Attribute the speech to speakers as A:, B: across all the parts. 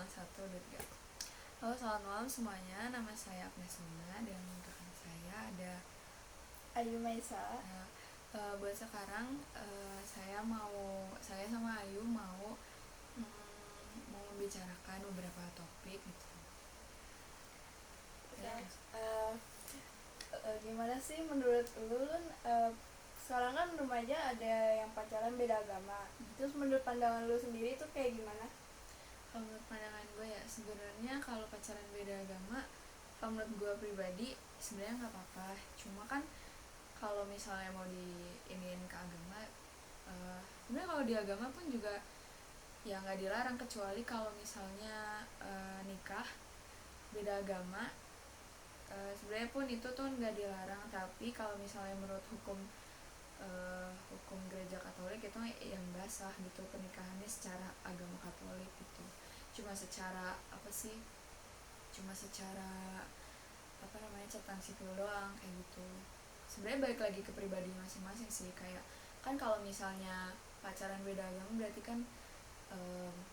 A: Satu, dua, tiga. Halo, selamat malam semuanya. Nama saya Agnes Luna dan rekan saya ada
B: Ayu Maisa.
A: buat sekarang saya sama Ayu mau membicarakan beberapa topik gitu.
B: Ya, gimana sih menurut lu? Sekarang kan remaja ada yang pacaran beda agama. Terus menurut pandangan lu sendiri itu kayak gimana?
A: Kalau menurut pandangan gue ya, sebenarnya kalau pacaran beda agama, kalau menurut gue pribadi sebenarnya nggak apa-apa. Cuma kan kalau misalnya mau diiniin ke agama, sebenarnya kalau di agama pun juga ya nggak dilarang, kecuali kalau misalnya nikah beda agama, sebenarnya pun itu tuh nggak dilarang. Tapi kalau misalnya menurut hukum gereja Katolik itu yang basah gitu pernikahannya secara agama Katolik gitu. Cuma secara apa namanya, catatan sipil doang kayak gitu. Sebenarnya balik lagi ke pribadi masing-masing sih. Kayak kan kalau misalnya pacaran beda agama berarti kan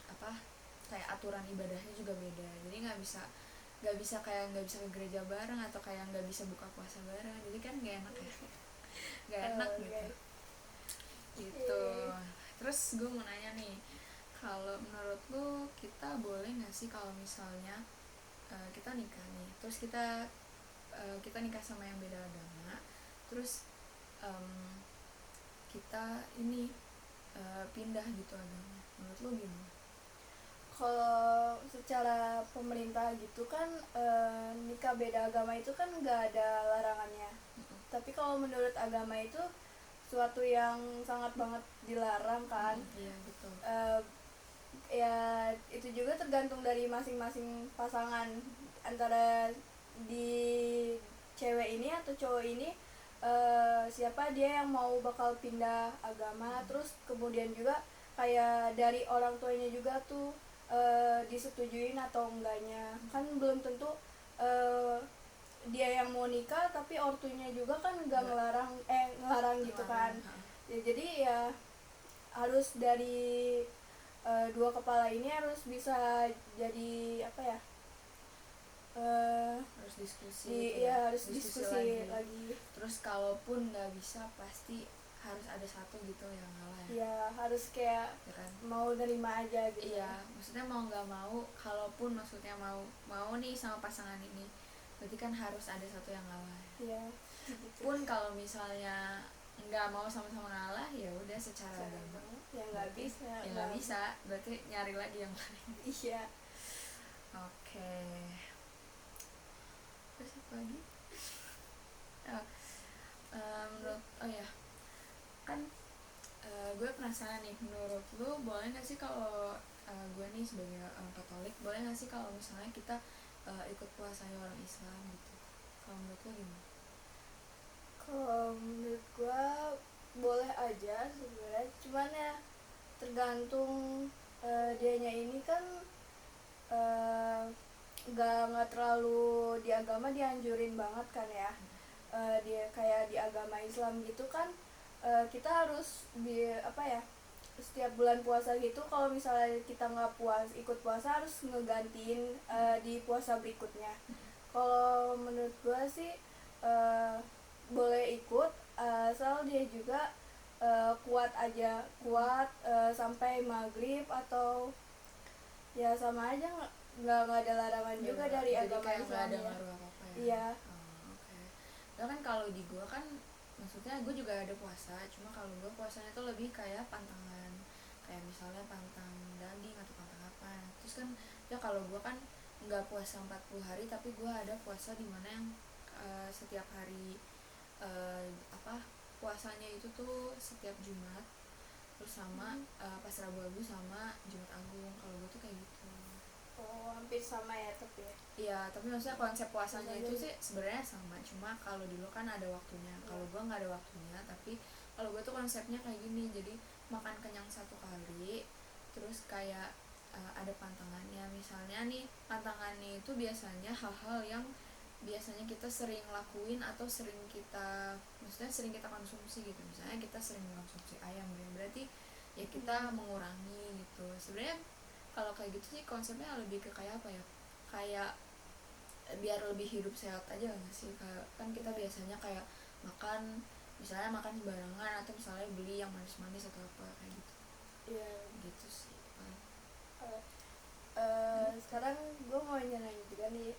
A: apa, kayak aturan ibadahnya juga beda. Jadi nggak bisa ke gereja bareng, atau kayak nggak bisa buka puasa bareng. Jadi kan nggak enak ya, nggak enak gitu.
B: Okay.
A: Gitu. Terus gue mau nanya nih, kalau menurut lu kita boleh nggak sih kalau misalnya kita nikah nih, terus kita nikah sama yang beda agama, terus kita ini pindah gitu agama. Menurut lu gimana?
B: Kalau secara pemerintah gitu kan nikah beda agama itu kan nggak ada larangannya. Tapi kalau menurut agama itu suatu yang sangat banget dilarang kan.
A: Iya betul.
B: Eh, Ya itu juga tergantung dari masing-masing pasangan, antara di cewek ini atau cowok ini, siapa dia yang mau bakal pindah agama. Terus kemudian juga kayak dari orang tuanya juga tuh disetujuin atau enggaknya. Kan belum tentu eh, dia yang mau nikah tapi ortunya juga kan nggak ngelarang gitu kan. Ya, jadi ya harus dari dua kepala ini harus bisa jadi apa ya,
A: Harus diskusi gitu ya,
B: harus diskusi lagi.
A: Terus kalaupun nggak bisa, pasti harus ada satu gitu yang ngalah ya.
B: Ya harus kayak
A: Ya kan?
B: mau nerima aja gitu.
A: Iya, maksudnya mau nggak mau, kalaupun maksudnya mau nih sama pasangan ini, berarti kan harus ada satu yang ngalah.
B: Iya gitu.
A: Pun kalau misalnya nggak mau sama-sama ngalah, ya udah secara agama
B: Ya nggak bisa.
A: ya nggak bisa, berarti nyari lagi yang lain.
B: Iya.
A: Oke. Terus apa lagi? Oh, oh ya, kan gue penasaran nih, menurut lu boleh nggak sih kalau gue nih sebagai orang Katolik, boleh nggak sih kalau misalnya kita ikut puasanya orang Islam gitu? Kalau menurut lu gimana?
B: Kalau menurut gua boleh aja sebenarnya, cuman ya tergantung dianya ini kan eh, nggak terlalu di agama dianjurin banget kan ya. Dia kayak di agama Islam gitu kan, kita harus di apa ya, setiap bulan puasa gitu kalau misalnya kita nggak ikut puasa harus ngegantiin di puasa berikutnya. Kalau menurut gue sih eh, boleh ikut, asal dia juga kuat sampai maghrib, atau ya sama aja, nggak ada larangan juga dari
A: Jadi
B: agama
A: kayak nggak
B: Islam
A: ada
B: ya.
A: ngaruh apa-apa ya?
B: Iya.
A: Oke. Soalnya kan kalau di gue kan, maksudnya gue juga ada puasa, cuma kalau gue puasanya tuh lebih kayak pantangan, kayak misalnya pantang daging atau pantang apa. Terus kan ya kalau gue kan nggak puasa 40 hari, tapi gue ada puasa di mana yang setiap hari, apa, puasanya itu tuh setiap Jumat, terus sama pas Rabu Abu sama Jumat Agung. Kalau gue tuh kayak gitu.
B: Oh, hampir sama ya tapi ya.
A: Iya, tapi maksudnya konsep puasanya itu sih sebenarnya sama, cuma kalau dulu kan ada waktunya. Kalau gue nggak ada waktunya, tapi kalau gue tuh konsepnya kayak gini, jadi makan kenyang satu kali, terus kayak ada pantangannya. Misalnya nih, pantangannya itu biasanya hal-hal yang biasanya kita sering lakuin atau maksudnya sering kita konsumsi gitu. Misalnya kita sering mengkonsumsi ayam, ya berarti ya kita mengurangi gitu. Sebenarnya kalau kayak gitu sih konsepnya lebih ke kayak apa ya, kayak biar lebih hidup sehat aja nggak sih, kayak kan kita biasanya kayak makan, misalnya makan sembarangan atau misalnya beli yang manis-manis atau apa kayak gitu.
B: Iya.
A: Gitu sih paling.
B: Sekarang gue mau nanya juga nih,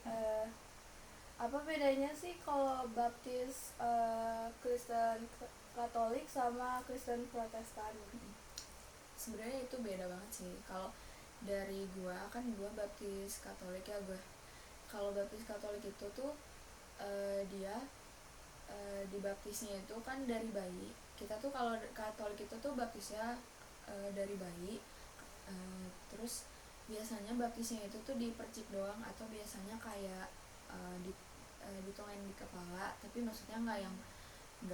B: apa bedanya sih kalau baptis Kristen Katolik sama Kristen Protestan?
A: Sebenarnya itu beda banget sih. Kalau dari gua kan gua baptis Katolik ya gua. Kalau baptis Katolik itu tuh dia dibaptisnya itu kan dari bayi. Kita tuh kalau Katolik itu tuh baptisnya dari bayi. Terus biasanya baptisnya itu tuh dipercik doang atau biasanya kayak dituangin di kepala, tapi maksudnya nggak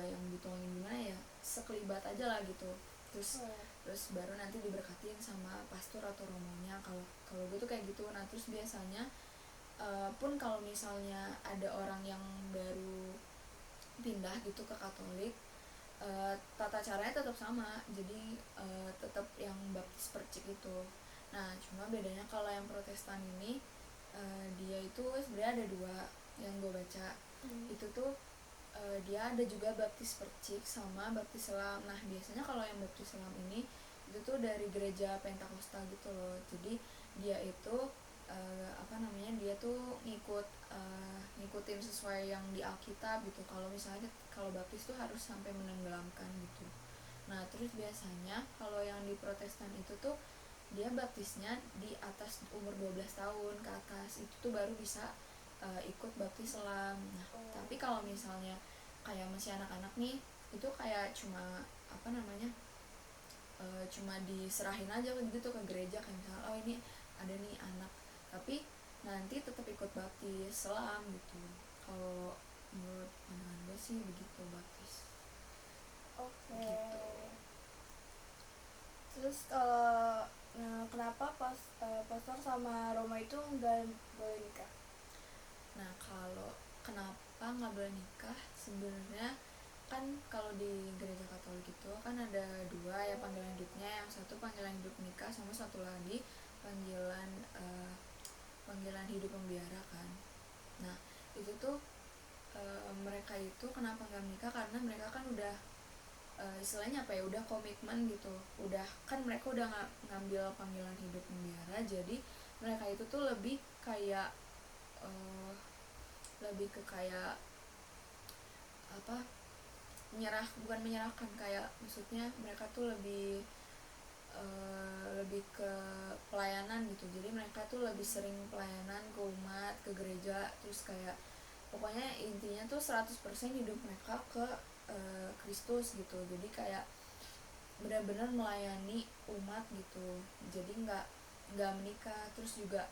A: yang dituangin gimana ya, sekelibat aja lah gitu. Terus baru nanti diberkatin sama pastor atau romonya. Kalau kalau gue tuh kayak gitu. Nah terus biasanya pun kalau misalnya ada orang yang baru pindah gitu ke Katolik, tata caranya tetap sama, jadi tetap yang baptis percik itu. Nah cuma bedanya kalau yang Protestan ini dia itu sebenarnya ada dua yang gue baca. Itu tuh dia ada juga baptis percik sama baptis selam. Nah biasanya kalau yang baptis selam ini itu tuh dari gereja Pentakosta gitu loh. Jadi dia itu dia tuh ngikutin sesuai yang di Alkitab gitu. Kalau misalnya kalau baptis tuh harus sampai menenggelamkan gitu. Nah terus biasanya kalau yang di Protestan itu tuh dia baptisnya di atas umur 12 tahun ke atas, itu tuh baru bisa ikut baptis selam. Nah tapi kalau misalnya kayak masih anak-anak nih, itu kayak cuma cuma diserahin aja gitu ke gereja, kayak misalnya oh ini ada nih anak, tapi nanti tetap ikut baptis selam gitu. Kalau menurut pandangan gue sih begitu baptis.
B: Oke.
A: Gitu.
B: Terus kenapa pastor sama Roma itu nggak boleh nikah?
A: Nah kalau kenapa nggak boleh nikah, sebenarnya kan kalau di gereja Katolik itu kan ada dua ya panggilan hidupnya. Yang satu panggilan hidup nikah, sama satu lagi panggilan hidup pembiara kan. Nah itu tuh mereka itu kenapa nggak menikah, karena mereka kan udah istilahnya apa ya, udah komitmen gitu, udah kan mereka udah ngambil panggilan hidup pembiara. Jadi mereka itu tuh lebih kayak lebih ke kayak apa, bukan menyerahkan, kayak maksudnya mereka tuh lebih ke pelayanan gitu. Jadi mereka tuh lebih sering pelayanan ke umat, ke gereja. Terus kayak pokoknya intinya tuh 100% hidup mereka ke Kristus gitu. Jadi kayak benar-benar melayani umat gitu. Jadi nggak menikah. Terus juga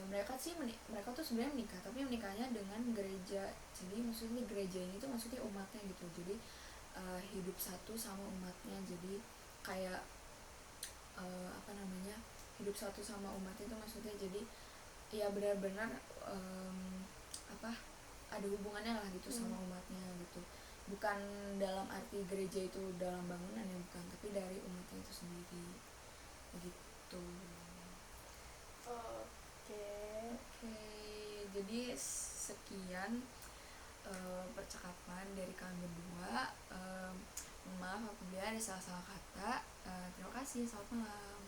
A: mereka tuh sebenarnya menikah, tapi menikahnya dengan gereja. Jadi maksudnya gereja ini tuh maksudnya umatnya gitu. Jadi hidup satu sama umatnya. Jadi kayak hidup satu sama umatnya itu maksudnya, jadi ya benar-benar ada hubungannya lah gitu sama umatnya gitu. Bukan dalam arti gereja itu dalam bangunan ya, bukan, tapi dari umatnya itu sendiri begitu. Oke, jadi sekian percakapan dari kami berdua. Maaf apabila ada salah-salah kata. Terima kasih, selamat malam.